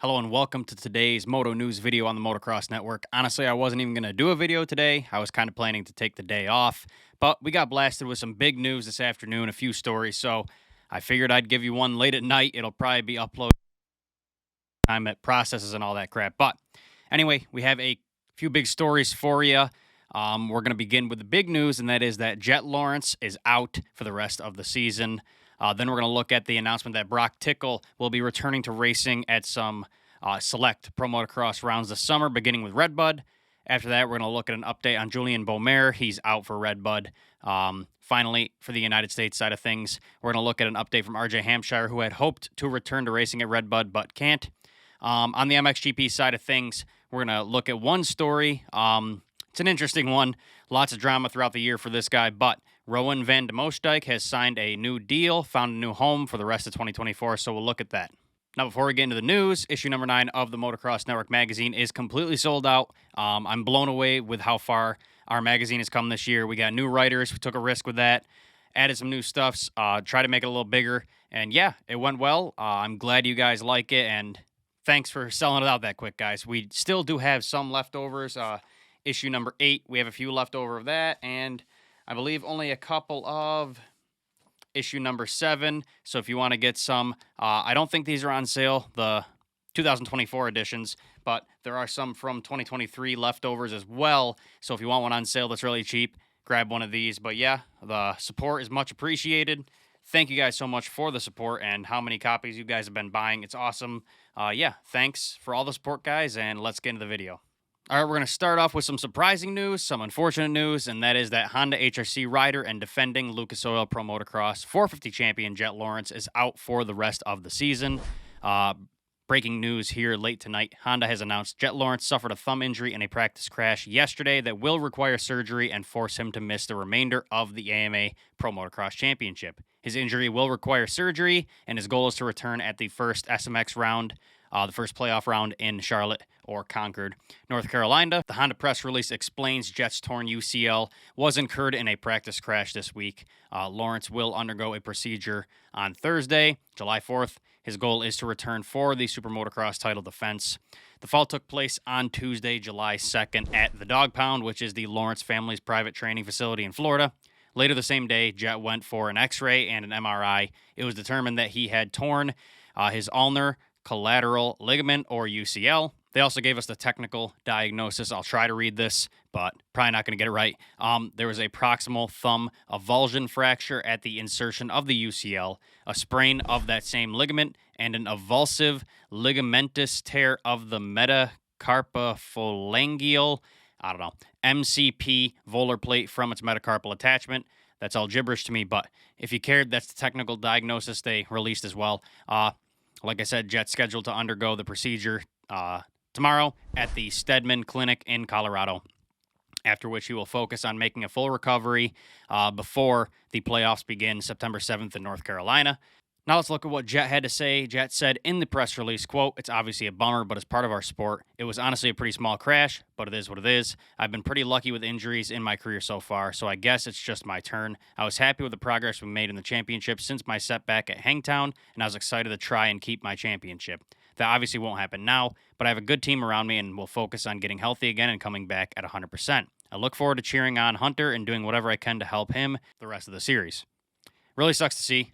Hello and welcome to today's Moto News video on the Motocross Network. Honestly, I wasn't even going to do a video today. I was kind of planning to take the day off, but we got blasted with some big news this afternoon, a few stories, so I figured I'd give you one late at night. It'll probably be uploaded time at processes and all that crap. But anyway, we have a few big stories for you. We're going to begin with the big news, and that is that Jett Lawrence is out for the rest of the season. Then we're going to look at the announcement that Broc Tickle will be returning to racing at some select Pro Motocross rounds this summer, beginning with RedBud. After that, we're going to look at an update on Julien Beaumer. He's out for RedBud. Finally, for the United States side of things, we're going to look at an update from RJ Hampshire, who had hoped to return to racing at RedBud but can't. On the MXGP side of things, we're going to look at one story. It's an interesting one. Lots of drama throughout the year for this guy, but Roan Van de Moosdijk has signed a new deal, found a new home for the rest of 2024, so we'll look at that. Now, before we get into the news, issue number 9 of the Motocross Network magazine is completely sold out. I'm blown away with how far our magazine has come this year. We got new writers. We took a risk with that, added some new stuffs, tried to make it a little bigger, and yeah, it went well. I'm glad you guys like it, and thanks for selling it out that quick, guys. We still do have some leftovers. Issue number 8, we have a few left over of that, and I believe only a couple of issue number 7. So if you want to get some, I don't think these are on sale, the 2024 editions, but there are some from 2023 leftovers as well. So if you want one on sale that's really cheap, grab one of these. But yeah, the support is much appreciated. Thank you guys so much for the support and how many copies you guys have been buying. It's awesome. Yeah, thanks for all the support, guys, and let's get into the video. All right, we're going to start off with some surprising news, some unfortunate news, and that is that Honda HRC rider and defending Lucas Oil Pro Motocross 450 champion Jett Lawrence is out for the rest of the season. Breaking news here late tonight, Honda has announced Jett Lawrence suffered a thumb injury in a practice crash yesterday that will require surgery and force him to miss the remainder of the AMA Pro Motocross Championship. His injury will require surgery, and his goal is to return at the first SMX round, the first playoff round in Charlotte or Concord, North Carolina. The Honda press release explains Jett's torn UCL was incurred in a practice crash this week. Lawrence will undergo a procedure on Thursday, July 4th. His goal is to return for the SuperMotocross title defense. The fall took place on Tuesday, July 2nd at the Dog Pound, which is the Lawrence family's private training facility in Florida. Later the same day, Jett went for an X-ray and an MRI. It was determined that he had torn his ulnar collateral ligament, or UCL. They also gave us the technical diagnosis. I'll try to read this, but probably not going to get it right. There was a proximal thumb avulsion fracture at the insertion of the UCL, a sprain of that same ligament, and an avulsive ligamentous tear of the metacarpophalangeal, MCP volar plate from its metacarpal attachment. That's all gibberish to me, but if you cared, that's the technical diagnosis they released as well. Like I said, Jett's scheduled to undergo the procedure tomorrow at the Stedman Clinic in Colorado, after which he will focus on making a full recovery before the playoffs begin September 7th in North Carolina. Now let's look at what Jett had to say. Jett said in the press release, quote, "It's obviously a bummer, but it's part of our sport. It was honestly a pretty small crash, but it is what it is. I've been pretty lucky with injuries in my career so far, so I guess it's just my turn. I was happy with the progress we made in the championship since my setback at Hangtown, and I was excited to try and keep my championship. That obviously won't happen now, but I have a good team around me and will focus on getting healthy again and coming back at 100%. I look forward to cheering on Hunter and doing whatever I can to help him the rest of the series." Really sucks to see.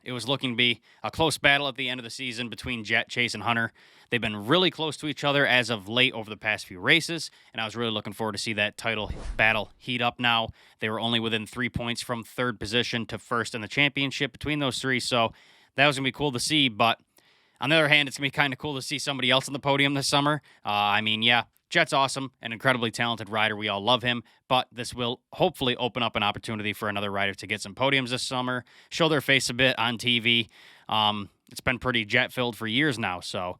It was looking to be a close battle at the end of the season between Jett, Chase, and Hunter. They've been really close to each other as of late over the past few races, and I was really looking forward to see that title battle heat up now. They were only within 3 points from third position to first in the championship between those three, so that was going to be cool to see, but on the other hand, it's going to be kind of cool to see somebody else on the podium this summer. Jett's awesome, an incredibly talented rider. We all love him, but this will hopefully open up an opportunity for another rider to get some podiums this summer, show their face a bit on TV. It's been pretty Jett-filled for years now, so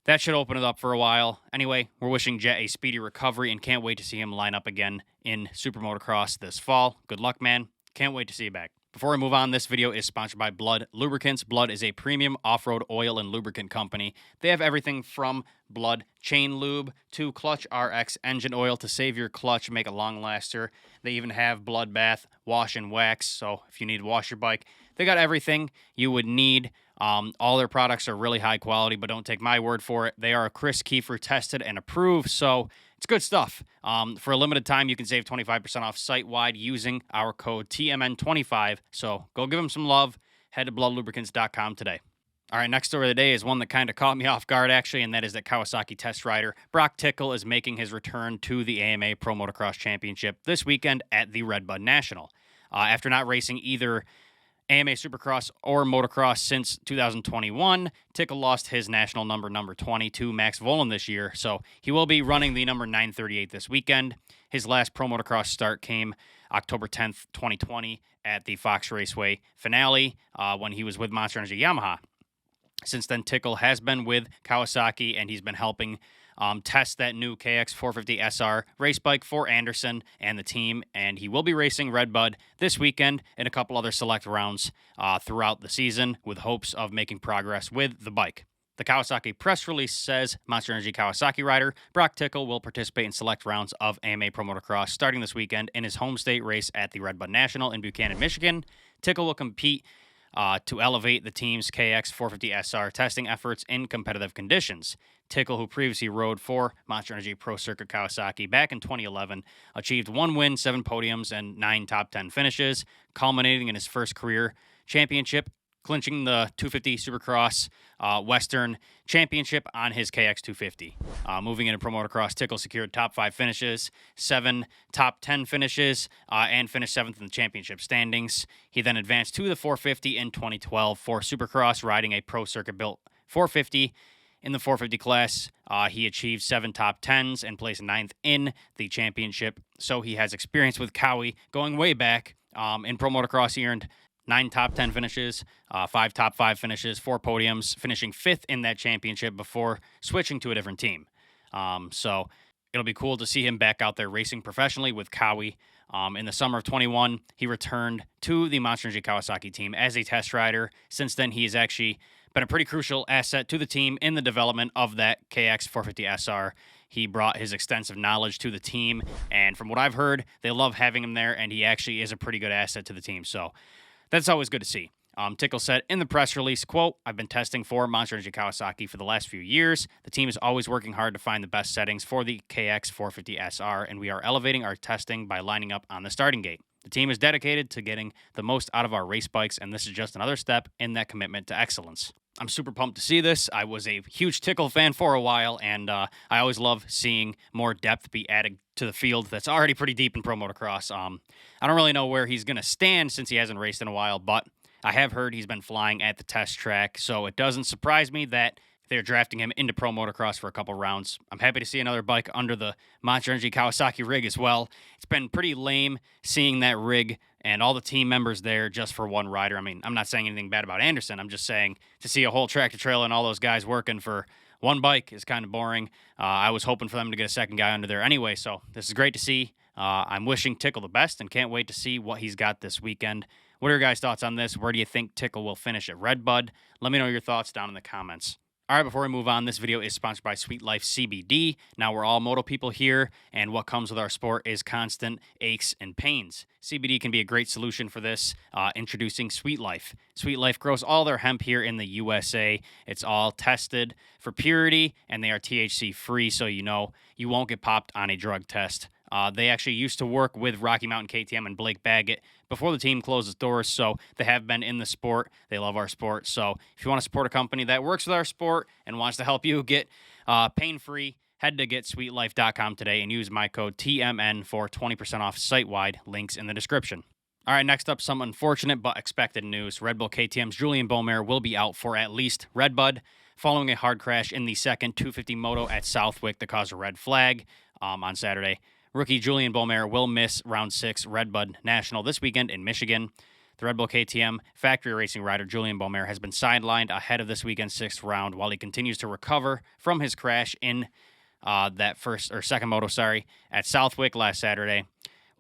that should open it up for a while. Anyway, we're wishing Jett a speedy recovery and can't wait to see him line up again in SuperMotocross this fall. Good luck, man. Can't wait to see you back. Before I move on, this video is sponsored by Blood Lubricants. Blood is a premium off-road oil and lubricant company. They have everything from Blood chain lube to Clutch RX engine oil to save your clutch, make a long-laster. They even have Blood Bath wash and wax, so if you need to wash your bike, they got everything you would need. All their products are really high quality, but don't take my word for it. They are Chris Kiefer tested and approved, so it's good stuff. For a limited time, you can save 25% off site-wide using our code TMN25. So go give them some love. Head to bloodlubricants.com today. All right, next story of the day is one that kind of caught me off guard, actually, and that is that Kawasaki test rider Broc Tickle is making his return to the AMA Pro Motocross Championship this weekend at the RedBud National. After not racing either AMA Supercross or Motocross since 2021, Tickle lost his national number 20 to Max Vohland this year, so he will be running the number 938 this weekend. His last Pro Motocross start came October 10th, 2020 at the Fox Raceway finale when he was with Monster Energy Yamaha. Since then, Tickle has been with Kawasaki, and he's been helping test that new KX450 SR race bike for Anderson and the team, and he will be racing RedBud this weekend and a couple other select rounds throughout the season with hopes of making progress with the bike. The Kawasaki press release says Monster Energy Kawasaki rider Broc Tickle will participate in select rounds of AMA Pro Motocross starting this weekend in his home state race at the RedBud National in Buchanan, Michigan. Tickle will compete to elevate the team's KX450 SR testing efforts in competitive conditions. Tickle, who previously rode for Monster Energy Pro Circuit Kawasaki back in 2011, achieved 1 win, 7 podiums, and 9 top 10 finishes, culminating in his first career championship, clinching the 250 Supercross Western Championship on his KX250. Moving into Pro Motocross, Tickle secured top 5 finishes, 7 top 10 finishes, and finished 7th in the championship standings. He then advanced to the 450 in 2012 for Supercross, riding a Pro Circuit built 450. In the 450 class, he achieved 7 top 10s and placed 9th in the championship. So he has experience with Kawi going way back. In Pro Motocross, he earned 9 top 10 finishes, 5 top 5 finishes, 4 podiums, finishing 5th in that championship before switching to a different team. So it'll be cool to see him back out there racing professionally with Kawi. In the summer of 21, he returned to the Monster Energy Kawasaki team as a test rider. Since then, he has actually been a pretty crucial asset to the team in the development of that KX450 SR. He brought his extensive knowledge to the team, and from what I've heard, they love having him there, and he actually is a pretty good asset to the team. So that's always good to see. Tickle said in the press release, quote, "I've been testing for Monster Energy Kawasaki for the last few years. The team is always working hard to find the best settings for the KX450 SR, and we are elevating our testing by lining up on the starting gate. The team is dedicated to getting the most out of our race bikes, and this is just another step in that commitment to excellence." I'm super pumped to see this. I was a huge Tickle fan for a while, and I always love seeing more depth be added to the field that's already pretty deep in Pro Motocross. I don't really know where he's going to stand since he hasn't raced in a while, but I have heard he's been flying at the test track, so it doesn't surprise me that they're drafting him into Pro Motocross for a couple rounds. I'm happy to see another bike under the Monster Energy Kawasaki rig as well. It's been pretty lame seeing that rig and all the team members there just for one rider. I mean, I'm not saying anything bad about Anderson. I'm just saying to see a whole tractor trailer and all those guys working for one bike is kind of boring. I was hoping for them to get a second guy under there anyway, so this is great to see. I'm wishing Tickle the best and can't wait to see what he's got this weekend. What are your guys' thoughts on this? Where do you think Tickle will finish at RedBud? Let me know your thoughts down in the comments. All right, before we move on, this video is sponsored by Sweet Life CBD. Now, we're all moto people here, and what comes with our sport is constant aches and pains. CBD can be a great solution for this. Introducing Sweet Life. Sweet Life grows all their hemp here in the USA. It's all tested for purity, and they are THC-free, so you know you won't get popped on a drug test. They actually used to work with Rocky Mountain KTM and Blake Baggett before the team closed its doors, so they have been in the sport. They love our sport. So if you want to support a company that works with our sport and wants to help you get pain-free, head to GetSweetLife.com today and use my code TMN for 20% off site-wide. Links in the description. All right, next up, some unfortunate but expected news. Red Bull KTM's Julien Beaumer will be out for at least RedBud following a hard crash in the second 250 moto at Southwick that caused a red flag on Saturday. Rookie Julien Beaumer will miss Round 6 RedBud National this weekend in Michigan. The Red Bull KTM Factory Racing rider Julien Beaumer has been sidelined ahead of this weekend's 6th round while he continues to recover from his crash in that second moto at Southwick last Saturday.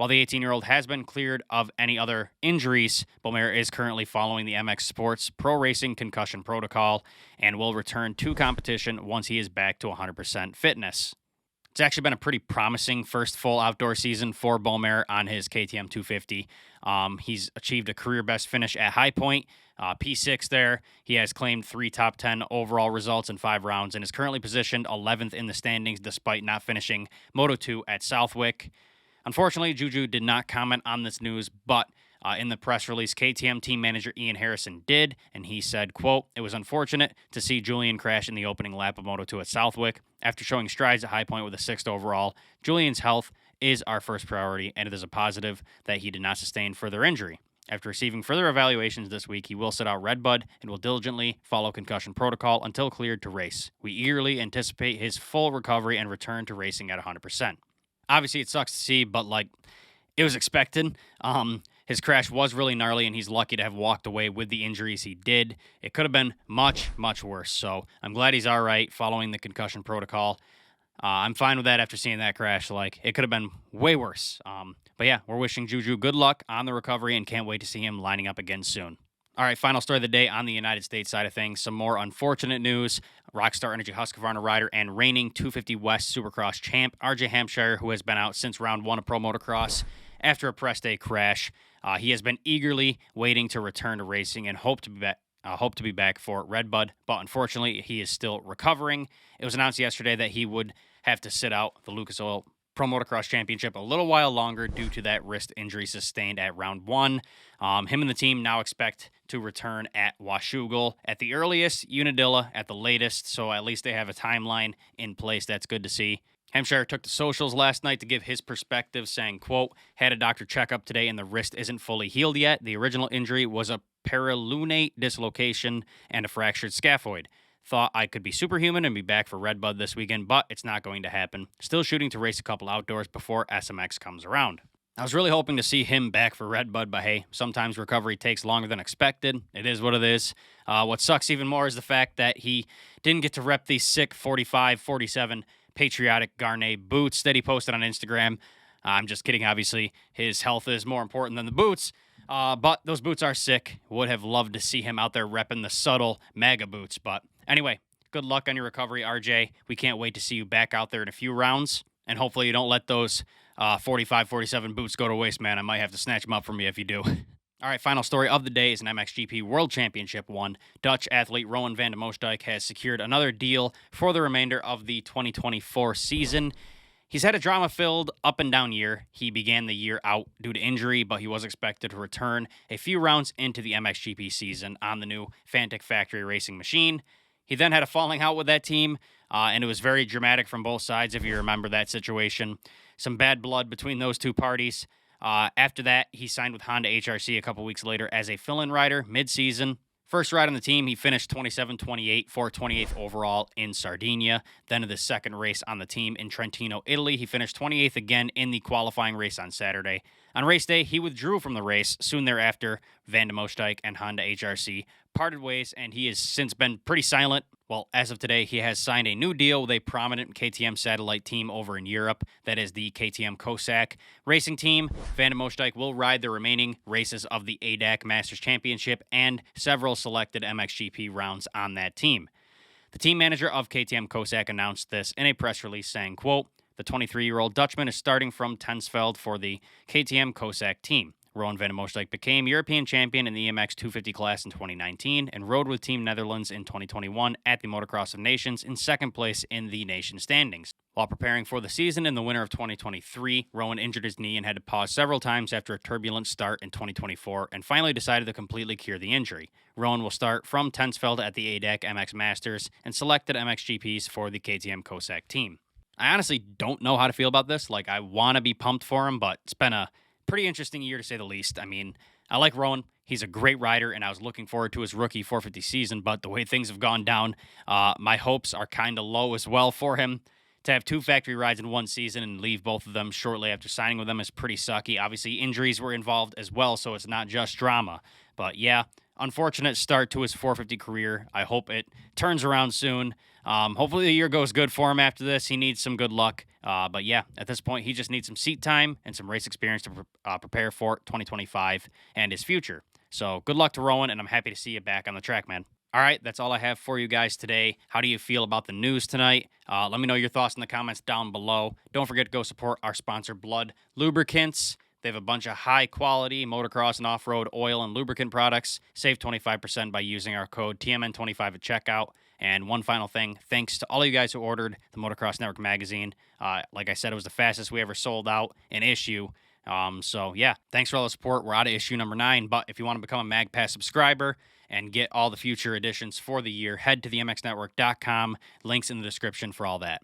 While the 18-year-old has been cleared of any other injuries, Beaumer is currently following the MX Sports Pro Racing concussion protocol and will return to competition once he is back to 100% fitness. It's actually been a pretty promising first full outdoor season for Beaumer on his KTM 250. He's achieved a career best finish at High Point, P6 there. He has claimed 3 top 10 overall results in 5 rounds and is currently positioned 11th in the standings despite not finishing Moto 2 at Southwick. Unfortunately, Juju did not comment on this news, but in the press release, KTM team manager Ian Harrison did, and he said, quote, "It was unfortunate to see Julien crash in the opening lap of Moto 2 at Southwick. After showing strides at High Point with a 6th overall, Julien's health is our first priority, and it is a positive that he did not sustain further injury. After receiving further evaluations this week, he will sit out RedBud and will diligently follow concussion protocol until cleared to race. We eagerly anticipate his full recovery and return to racing at 100%. Obviously, it sucks to see, but, it was expected. His crash was really gnarly, and he's lucky to have walked away with the injuries he did. It could have been much, much worse, so I'm glad he's all right following the concussion protocol. I'm fine with that after seeing that crash. It could have been way worse. But yeah, we're wishing Juju good luck on the recovery and can't wait to see him lining up again soon. All right, final story of the day on the United States side of things. Some more unfortunate news. Rockstar Energy Husqvarna rider and reigning 250 West Supercross champ, RJ Hampshire, who has been out since round 1 of Pro Motocross after a press day crash. He has been eagerly waiting to return to racing and hope to be back for RedBud, but unfortunately, he is still recovering. It was announced yesterday that he would have to sit out the Lucas Oil Pro Motocross Championship a little while longer due to that wrist injury sustained at round 1. Him and the team now expect to return at Washougal at the earliest, Unadilla at the latest, so at least they have a timeline in place. That's good to see. Hampshire took to socials last night to give his perspective, saying, quote, "Had a doctor checkup today and the wrist isn't fully healed yet. The original injury was a perilunate dislocation and a fractured scaphoid. Thought I could be superhuman and be back for RedBud this weekend, but it's not going to happen. Still shooting to race a couple outdoors before SMX comes around." I was really hoping to see him back for RedBud, but hey, sometimes recovery takes longer than expected. It is what it is. What sucks even more is the fact that he didn't get to rep these sick 45, 47 patriotic Garnet boots that he posted on Instagram. I'm just kidding, obviously. His health is more important than the boots. But those boots are sick. Would have loved to see him out there repping the subtle MAGA boots. But anyway, good luck on your recovery, RJ. We can't wait to see you back out there in a few rounds. And hopefully you don't let those 45, 47 boots go to waste, man. I might have to snatch them up from you if you do. All right, final story of the day is an MXGP World Championship one. Dutch athlete Roan Van de Moosdijk has secured another deal for the remainder of the 2024 season. He's had a drama-filled up-and-down year. He began the year out due to injury, but he was expected to return a few rounds into the MXGP season on the new Fantic Factory Racing machine. He then had a falling out with that team, and it was very dramatic from both sides, if you remember that situation. Some bad blood between those two parties. After that, he signed with Honda HRC a couple weeks later as a fill-in rider mid-season. First ride on the team, he finished 27-28 for 28th overall in Sardegna. Then in the second race on the team in Trentino, Italy, he finished 28th again in the qualifying race on Saturday. On race day, he withdrew from the race. Soon thereafter, Van de Moosdijk and Honda HRC parted ways, and he has since been pretty silent. Well, as of today, he has signed a new deal with a prominent KTM satellite team over in Europe. That is the KTM Kawasaki Racing team. Van de Moosdijk will ride the remaining races of the ADAC Masters Championship and several selected MXGP rounds on that team. The team manager of KTM Kawasaki announced this in a press release saying, quote, "The 23-year-old Dutchman is starting from Tensveld for the KTM Kawasaki team. Roan Van de Moosdijk became European champion in the EMX 250 class in 2019 and rode with Team Netherlands in 2021 at the Motocross of Nations in second place in the nation standings. While preparing for the season in the winter of 2023, Roan injured his knee and had to pause several times after a turbulent start in 2024 and finally decided to completely cure the injury. Roan will start from Tensveld at the ADAC MX Masters and selected MXGPs for the KTM Kawasaki team." I honestly don't know how to feel about this. I want to be pumped for him, but it's been a pretty interesting year to say the least. I mean, I like Roan. He's a great rider, and I was looking forward to his rookie 450 season, but the way things have gone down, my hopes are kind of low as well for him. To have 2 factory rides in one season and leave both of them shortly after signing with them is pretty sucky. Obviously, injuries were involved as well, so it's not just drama. But yeah, unfortunate start to his 450 career. I hope it turns around soon. Hopefully the year goes good for him after this. He needs some good luck. But yeah, at this point, he just needs some seat time and some race experience to prepare for 2025 and his future. So good luck to Roan, and I'm happy to see you back on the track, man. All right, that's all I have for you guys today. How do you feel about the news tonight? Let me know your thoughts in the comments down below. Don't forget to go support our sponsor, Blood Lubricants. They have a bunch of high-quality motocross and off-road oil and lubricant products. Save 25% by using our code TMN25 at checkout. And one final thing, thanks to all of you guys who ordered the Motocross Network magazine. Like I said, it was the fastest we ever sold out an issue. So, yeah, thanks for all the support. We're out of issue number 9, but if you want to become a MagPass subscriber and get all the future editions for the year, head to the mxnetwork.com. Links in the description for all that.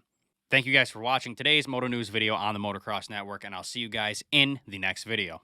Thank you guys for watching today's Moto News video on the Motocross Network, and I'll see you guys in the next video.